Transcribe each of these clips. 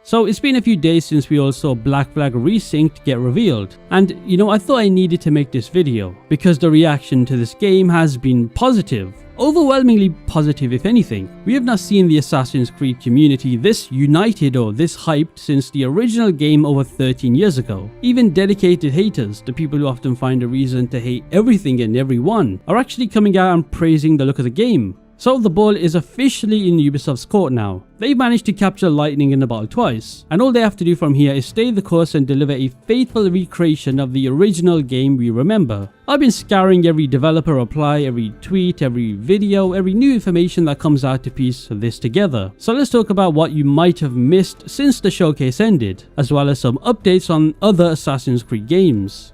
So it's been a few days since we all saw Black Flag Resynced get revealed, and I thought I needed to make this video because the reaction to this game has been positive. Overwhelmingly positive if anything. We have not seen the Assassin's Creed community this united or this hyped since the original game over 13 years ago. Even dedicated haters, the people who often find a reason to hate everything and everyone, are actually coming out and praising the look of the game. So the ball is officially in Ubisoft's court now. They've managed to capture lightning in the bottle twice, and all they have to do from here is stay the course and deliver a faithful recreation of the original game we remember. I've been scouring every developer reply, every tweet, every video, every new information that comes out to piece this together. So let's talk about what you might have missed since the showcase ended, as well as some updates on other Assassin's Creed games.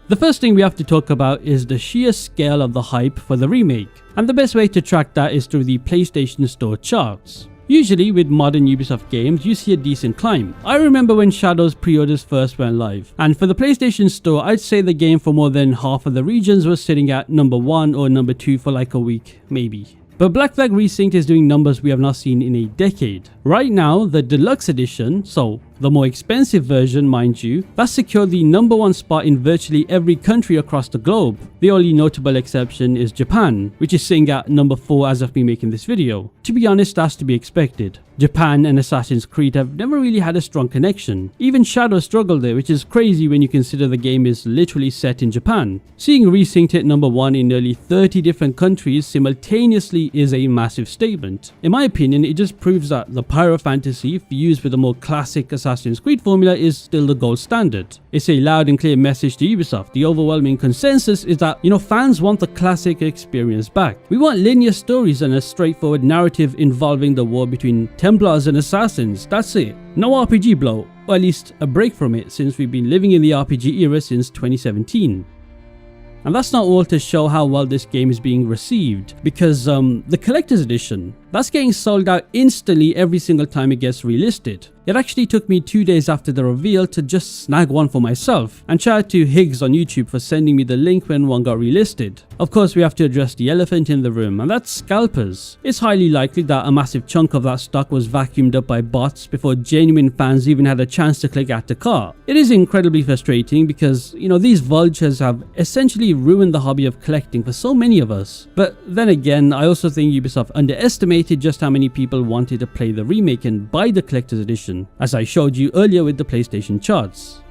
The first thing we have to talk about is the sheer scale of the hype for the remake, and the best way to track that is through the PlayStation Store charts. Usually with modern Ubisoft games, you see a decent climb. I remember when Shadow's pre-orders first went live, and for the PlayStation Store, I'd say the game for more than half of the regions was sitting at number 1 or number 2 for like a week, maybe. But Black Flag Resynced is doing numbers we have not seen in a decade. Right now, the deluxe edition, so the more expensive version mind you, that secured the number 1 spot in virtually every country across the globe. The only notable exception is Japan, which is sitting at number 4 as of me making this video. To be honest, that's to be expected. Japan and Assassin's Creed have never really had a strong connection. Even Shadow struggled there, which is crazy when you consider the game is literally set in Japan. Seeing Resynced hit number 1 in nearly 30 different countries simultaneously is a massive statement. In my opinion, it just proves that the pyro fantasy fused with the more classic Assassin's Creed formula is still the gold standard. It's a loud and clear message to Ubisoft. The overwhelming consensus is that, fans want the classic experience back. We want linear stories and a straightforward narrative involving the war between Templars and Assassins. That's it. No RPG blow, or at least a break from it, since we've been living in the RPG era since 2017. And that's not all to show how well this game is being received, because the collector's edition, that's getting sold out instantly every single time it gets relisted. It actually took me 2 days after the reveal to just snag one for myself, and shout out to Higgs on YouTube for sending me the link when one got relisted. Of course, we have to address the elephant in the room, and that's scalpers. It's highly likely that a massive chunk of that stock was vacuumed up by bots before genuine fans even had a chance to click add to cart. It is incredibly frustrating because, these vultures have essentially ruined the hobby of collecting for so many of us. But then again, I also think Ubisoft underestimated just how many people wanted to play the remake and buy the collector's edition, as I showed you earlier with the PlayStation charts.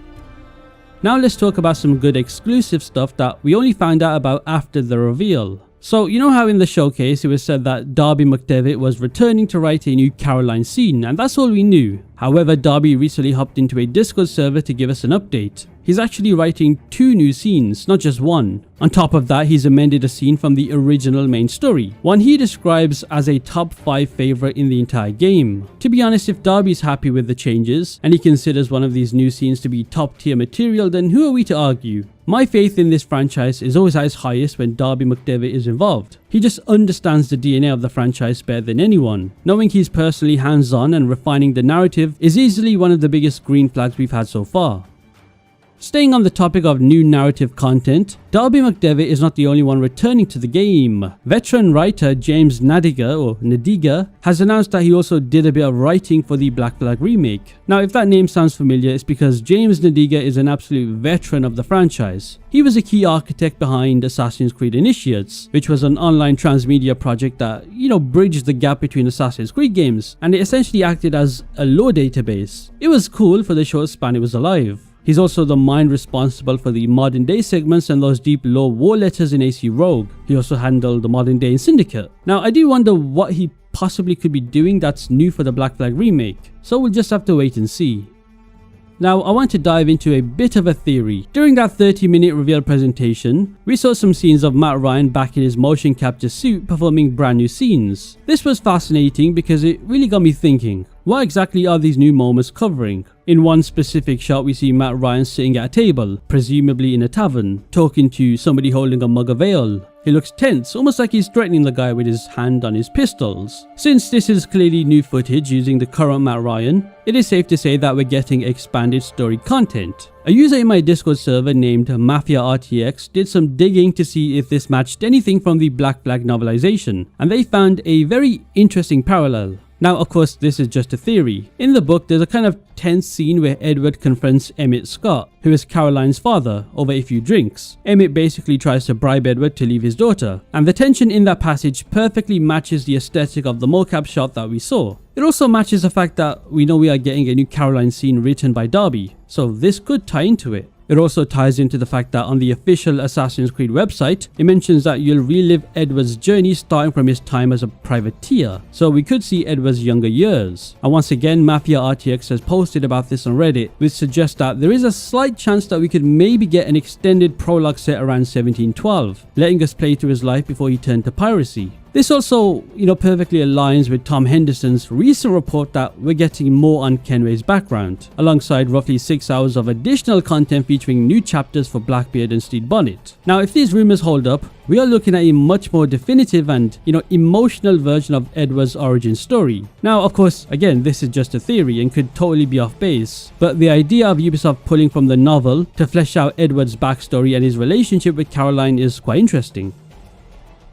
Now let's talk about some good exclusive stuff that we only found out about after the reveal. So you know how in the showcase it was said that Darby McDevitt was returning to write a new Caroline scene, and that's all we knew. However, Darby recently hopped into a Discord server to give us an update. He's actually writing 2 new scenes, not just one. On top of that, he's amended a scene from the original main story, one he describes as a top 5 favorite in the entire game. To be honest, if Darby's happy with the changes, and he considers one of these new scenes to be top tier material, then who are we to argue? My faith in this franchise is always at its highest when Darby McDevitt is involved. He just understands the DNA of the franchise better than anyone. Knowing he's personally hands-on and refining the narrative is easily one of the biggest green flags we've had so far. Staying on the topic of new narrative content, Darby McDevitt is not the only one returning to the game. Veteran writer James Nadiga has announced that he also did a bit of writing for the Black Flag remake. Now if that name sounds familiar, it's because James Nadiga is an absolute veteran of the franchise. He was a key architect behind Assassin's Creed Initiates, which was an online transmedia project that, bridged the gap between Assassin's Creed games, and it essentially acted as a lore database. It was cool for the short span it was alive. He's also the mind responsible for the modern day segments and those deep lore war letters in AC Rogue. He also handled the modern day in Syndicate. Now I do wonder what he possibly could be doing that's new for the Black Flag remake, so we'll just have to wait and see. Now I want to dive into a bit of a theory. During that 30-minute reveal presentation, we saw some scenes of Matt Ryan back in his motion capture suit performing brand new scenes. This was fascinating because it really got me thinking, what exactly are these new moments covering? In one specific shot we see Matt Ryan sitting at a table, presumably in a tavern, talking to somebody holding a mug of ale. He looks tense, almost like he's threatening the guy with his hand on his pistols. Since this is clearly new footage using the current Matt Ryan, it is safe to say that we're getting expanded story content. A user in my Discord server named Mafia RTX did some digging to see if this matched anything from the Black Flag novelization, and they found a very interesting parallel. Now, of course, this is just a theory. In the book, there's a kind of tense scene where Edward confronts Emmett Scott, who is Caroline's father, over a few drinks. Emmett basically tries to bribe Edward to leave his daughter, and the tension in that passage perfectly matches the aesthetic of the mocap shot that we saw. It also matches the fact that we know we are getting a new Caroline scene written by Darby, so this could tie into it. It also ties into the fact that on the official Assassin's Creed website, it mentions that you'll relive Edward's journey starting from his time as a privateer, so we could see Edward's younger years. And once again, Mafia RTX has posted about this on Reddit, which suggests that there is a slight chance that we could maybe get an extended prologue set around 1712, letting us play through his life before he turned to piracy. This also, perfectly aligns with Tom Henderson's recent report that we're getting more on Kenway's background, alongside roughly 6 hours of additional content featuring new chapters for Blackbeard and Stede Bonnet. Now, if these rumors hold up, we are looking at a much more definitive and, emotional version of Edward's origin story. Now, of course, again, this is just a theory and could totally be off base, but the idea of Ubisoft pulling from the novel to flesh out Edward's backstory and his relationship with Caroline is quite interesting.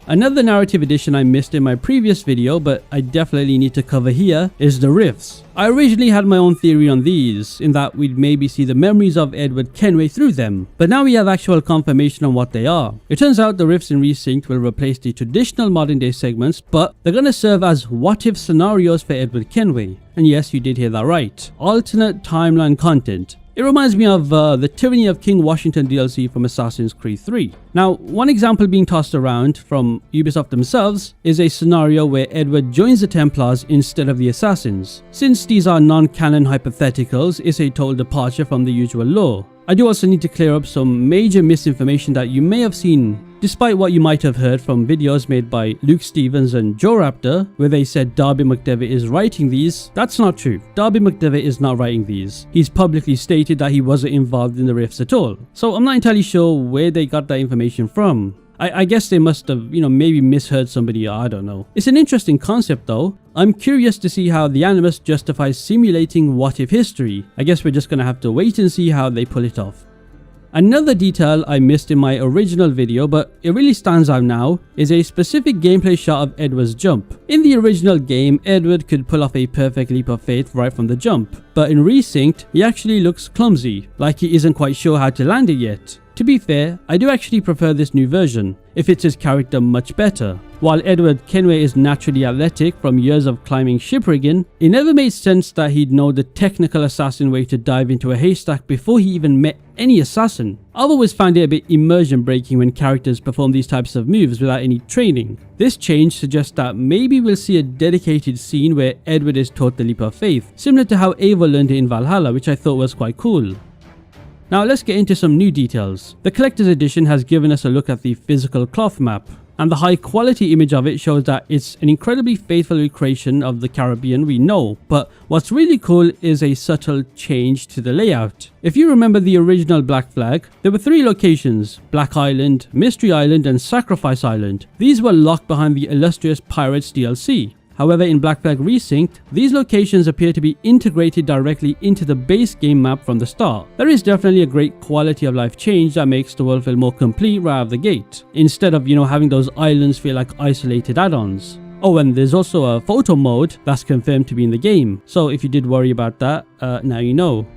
Another narrative addition I missed in my previous video, but I definitely need to cover here, is the rifts. I originally had my own theory on these, in that we'd maybe see the memories of Edward Kenway through them, but now we have actual confirmation on what they are. It turns out the rifts in Resynced will replace the traditional modern day segments, but they're gonna serve as what-if scenarios for Edward Kenway. And yes, you did hear that right. Alternate timeline content. It reminds me of the Tyranny of King Washington DLC from Assassin's Creed 3. Now, one example being tossed around from Ubisoft themselves is a scenario where Edward joins the Templars instead of the Assassins. Since these are non-canon hypotheticals, it's a total departure from the usual lore. I do also need to clear up some major misinformation that you may have seen, despite what you might have heard from videos made by Luke Stevens and Joe Raptor, where they said Darby McDevitt is writing these. That's not true. Darby McDevitt is not writing these. He's publicly stated that he wasn't involved in the rifts at all. So I'm not entirely sure where they got that information from. I guess they must have, maybe misheard somebody, I don't know. It's an interesting concept though. I'm curious to see how the Animus justifies simulating what-if history. I guess we're just gonna have to wait and see how they pull it off. Another detail I missed in my original video, but it really stands out now, is a specific gameplay shot of Edward's jump. In the original game, Edward could pull off a perfect leap of faith right from the jump, but in Resynced, he actually looks clumsy, like he isn't quite sure how to land it yet. To be fair, I do actually prefer this new version. It fits his character much better. While Edward Kenway is naturally athletic from years of climbing shipwrigging, it never made sense that he'd know the technical assassin way to dive into a haystack before he even met any assassin. I've always found it a bit immersion breaking when characters perform these types of moves without any training. This change suggests that maybe we'll see a dedicated scene where Edward is taught the leap of faith, similar to how Eivor learned it in Valhalla, which I thought was quite cool. Now let's get into some new details. The collector's edition has given us a look at the physical cloth map, and the high quality image of it shows that it's an incredibly faithful recreation of the Caribbean we know, but what's really cool is a subtle change to the layout. If you remember the original Black Flag, there were 3 locations: Black Island, Mystery Island and Sacrifice Island. These were locked behind the Illustrious Pirates DLC. However, in Black Flag Resynced, these locations appear to be integrated directly into the base game map from the start. There is definitely a great quality of life change that makes the world feel more complete right out of the gate, instead of, having those islands feel like isolated add-ons. Oh, and there's also a photo mode that's confirmed to be in the game, so if you did worry about that, now you know.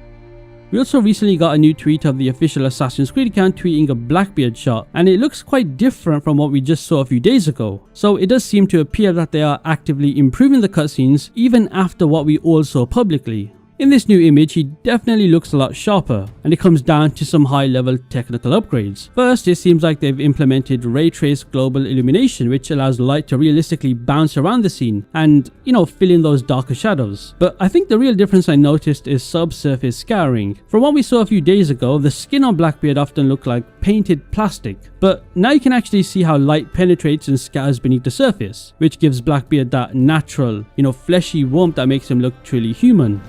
We also recently got a new tweet of the official Assassin's Creed account tweeting a Blackbeard shot, and it looks quite different from what we just saw a few days ago. So it does seem to appear that they are actively improving the cutscenes even after what we all saw publicly. In this new image, he definitely looks a lot sharper, and it comes down to some high-level technical upgrades. First, it seems like they've implemented ray trace global illumination, which allows light to realistically bounce around the scene and, fill in those darker shadows. But I think the real difference I noticed is subsurface scouring. From what we saw a few days ago, the skin on Blackbeard often looked like painted plastic, but now you can actually see how light penetrates and scatters beneath the surface, which gives Blackbeard that natural, fleshy warmth that makes him look truly human.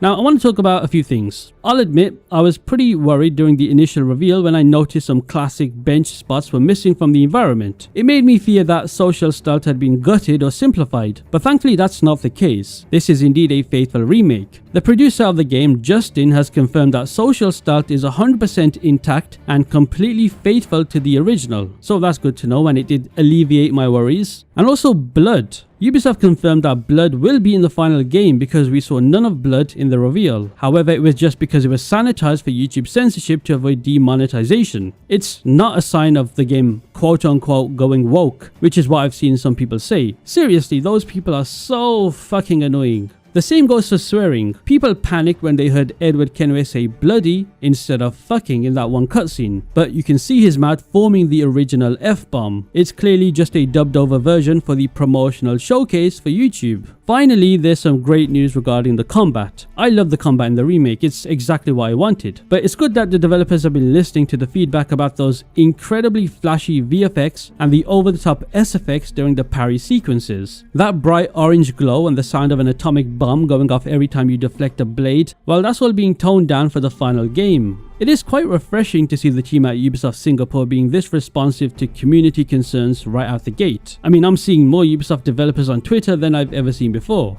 Now, I want to talk about a few things. I'll admit, I was pretty worried during the initial reveal when I noticed some classic bench spots were missing from the environment. It made me fear that social stealth had been gutted or simplified, but thankfully that's not the case. This is indeed a faithful remake. The producer of the game, Justin, has confirmed that social stealth is 100% intact and completely faithful to the original, so that's good to know, and it did alleviate my worries. And also blood. Ubisoft confirmed that blood will be in the final game because we saw none of blood in the reveal. However, it was just because it was sanitized for YouTube censorship to avoid demonetization. It's not a sign of the game quote unquote going woke, which is what I've seen some people say. Seriously, those people are so fucking annoying. The same goes for swearing. People panicked when they heard Edward Kenway say bloody instead of fucking in that one cutscene, but you can see his mouth forming the original F-bomb. It's clearly just a dubbed over version for the promotional showcase for YouTube. Finally, there's some great news regarding the combat. I love the combat in the remake, it's exactly what I wanted. But it's good that the developers have been listening to the feedback about those incredibly flashy VFX and the over-the-top SFX during the parry sequences. That bright orange glow and the sound of an atomic bomb going off every time you deflect a blade, well, that's all being toned down for the final game. It is quite refreshing to see the team at Ubisoft Singapore being this responsive to community concerns right out the gate. I mean, I'm seeing more Ubisoft developers on Twitter than I've ever seen before.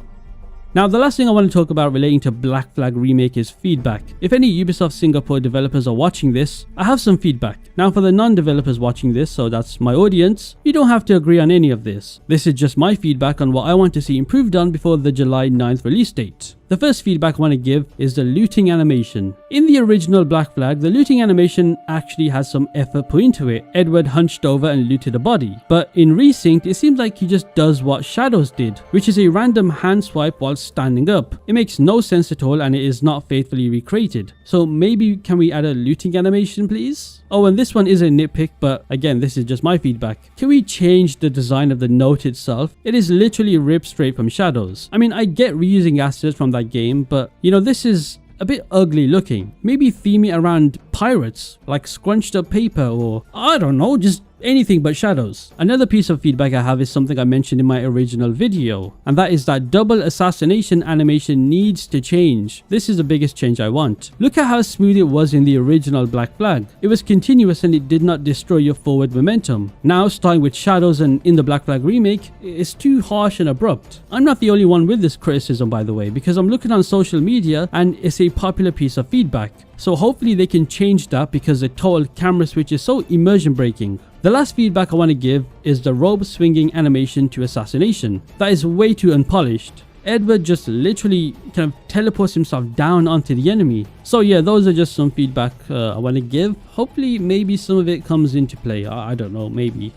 Now, the last thing I want to talk about relating to Black Flag Remake is feedback. If any Ubisoft Singapore developers are watching this, I have some feedback. Now, for the non-developers watching this, so that's my audience, you don't have to agree on any of this. This is just my feedback on what I want to see improved on before the July 9th release date. The first feedback I want to give is the looting animation. In the original Black Flag, the looting animation actually has some effort put into it. Edward hunched over and looted a body. But in Resynced, it seems like he just does what Shadows did, which is a random hand swipe while standing up. It makes no sense at all and it is not faithfully recreated. So maybe can we add a looting animation, please? Oh, and this one is a nitpick, but again, this is just my feedback. Can we change the design of the note itself? It is literally ripped straight from Shadows. I mean, I get reusing assets from that game, but you know, this is a bit ugly looking. Maybe theme it around pirates, like scrunched up paper, or I don't know, just anything but Shadows. Another piece of feedback I have is something I mentioned in my original video, and that is that double assassination animation needs to change. This is the biggest change I want. Look at how smooth it was in the original Black Flag. It was continuous and it did not destroy your forward momentum. Now, starting with Shadows and in the Black Flag remake, it's too harsh and abrupt. I'm not the only one with this criticism, by the way, because I'm looking on social media and it's a popular piece of feedback. So hopefully they can change that because the total camera switch is so immersion breaking. The last feedback I want to give is the rope swinging animation to assassination. That is way too unpolished. Edward just literally kind of teleports himself down onto the enemy. So yeah, those are just some feedback I want to give. Hopefully maybe some of it comes into play. I don't know, maybe.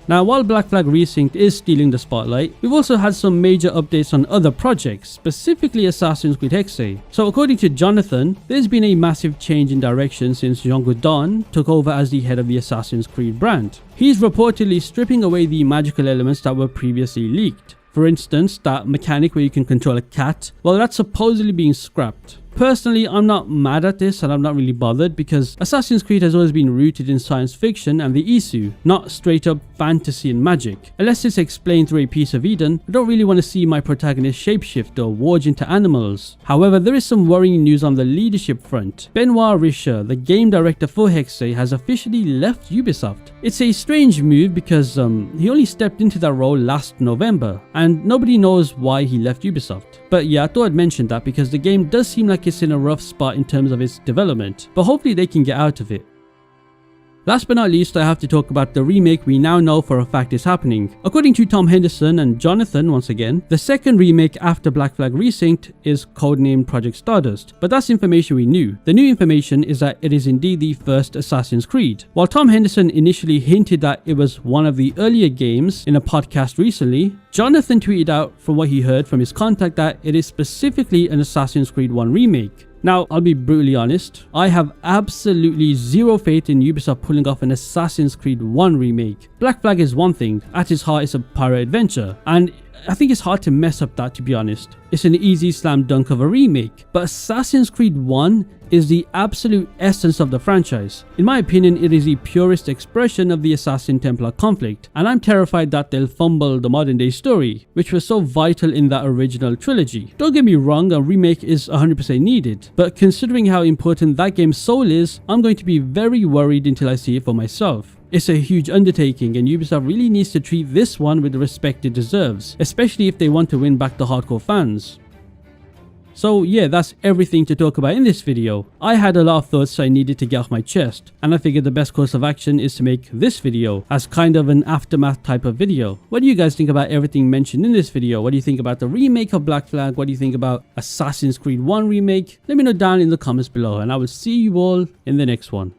Now, while Black Flag Resynced is stealing the spotlight, we've also had some major updates on other projects, specifically Assassin's Creed Hexe. So according to Jonathan, there's been a massive change in direction since Jean Gaudin took over as the head of the Assassin's Creed brand. He's reportedly stripping away the magical elements that were previously leaked. For instance, that mechanic where you can control a cat, well, that's supposedly being scrapped. Personally, I'm not mad at this and I'm not really bothered because Assassin's Creed has always been rooted in science fiction and the Isu, not straight up fantasy and magic. Unless it's explained through a piece of Eden, I don't really want to see my protagonist shapeshift or warge into animals. However, there is some worrying news on the leadership front. Benoit Richer, the game director for Hexe, has officially left Ubisoft. It's a strange move because he only stepped into that role last November and nobody knows why he left Ubisoft. But yeah, I thought I'd mention that because the game does seem like it's in a rough spot in terms of its development, but hopefully they can get out of it. Last but not least, I have to talk about the remake we now know for a fact is happening. According to Tom Henderson and Jonathan, once again, the second remake after Black Flag Resynced is codenamed Project Stardust, but that's information we knew. The new information is that it is indeed the first Assassin's Creed. While Tom Henderson initially hinted that it was one of the earlier games in a podcast recently, Jonathan tweeted out from what he heard from his contact that it is specifically an Assassin's Creed 1 remake. Now, I'll be brutally honest, I have absolutely zero faith in Ubisoft pulling off an Assassin's Creed 1 remake. Black Flag is one thing, at its heart it's a pirate adventure, and I think it's hard to mess up that, to be honest. It's an easy slam dunk of a remake, but Assassin's Creed 1 is the absolute essence of the franchise. In my opinion, it is the purest expression of the Assassin-Templar conflict, and I'm terrified that they'll fumble the modern day story, which was so vital in that original trilogy. Don't get me wrong, a remake is 100% needed, but considering how important that game's soul is, I'm going to be very worried until I see it for myself. It's a huge undertaking and Ubisoft really needs to treat this one with the respect it deserves, especially if they want to win back the hardcore fans. So yeah, that's everything to talk about in this video. I had a lot of thoughts I needed to get off my chest, and I figured the best course of action is to make this video as kind of an aftermath type of video. What do you guys think about everything mentioned in this video? What do you think about the remake of Black Flag? What do you think about Assassin's Creed 1 remake? Let me know down in the comments below, and I will see you all in the next one.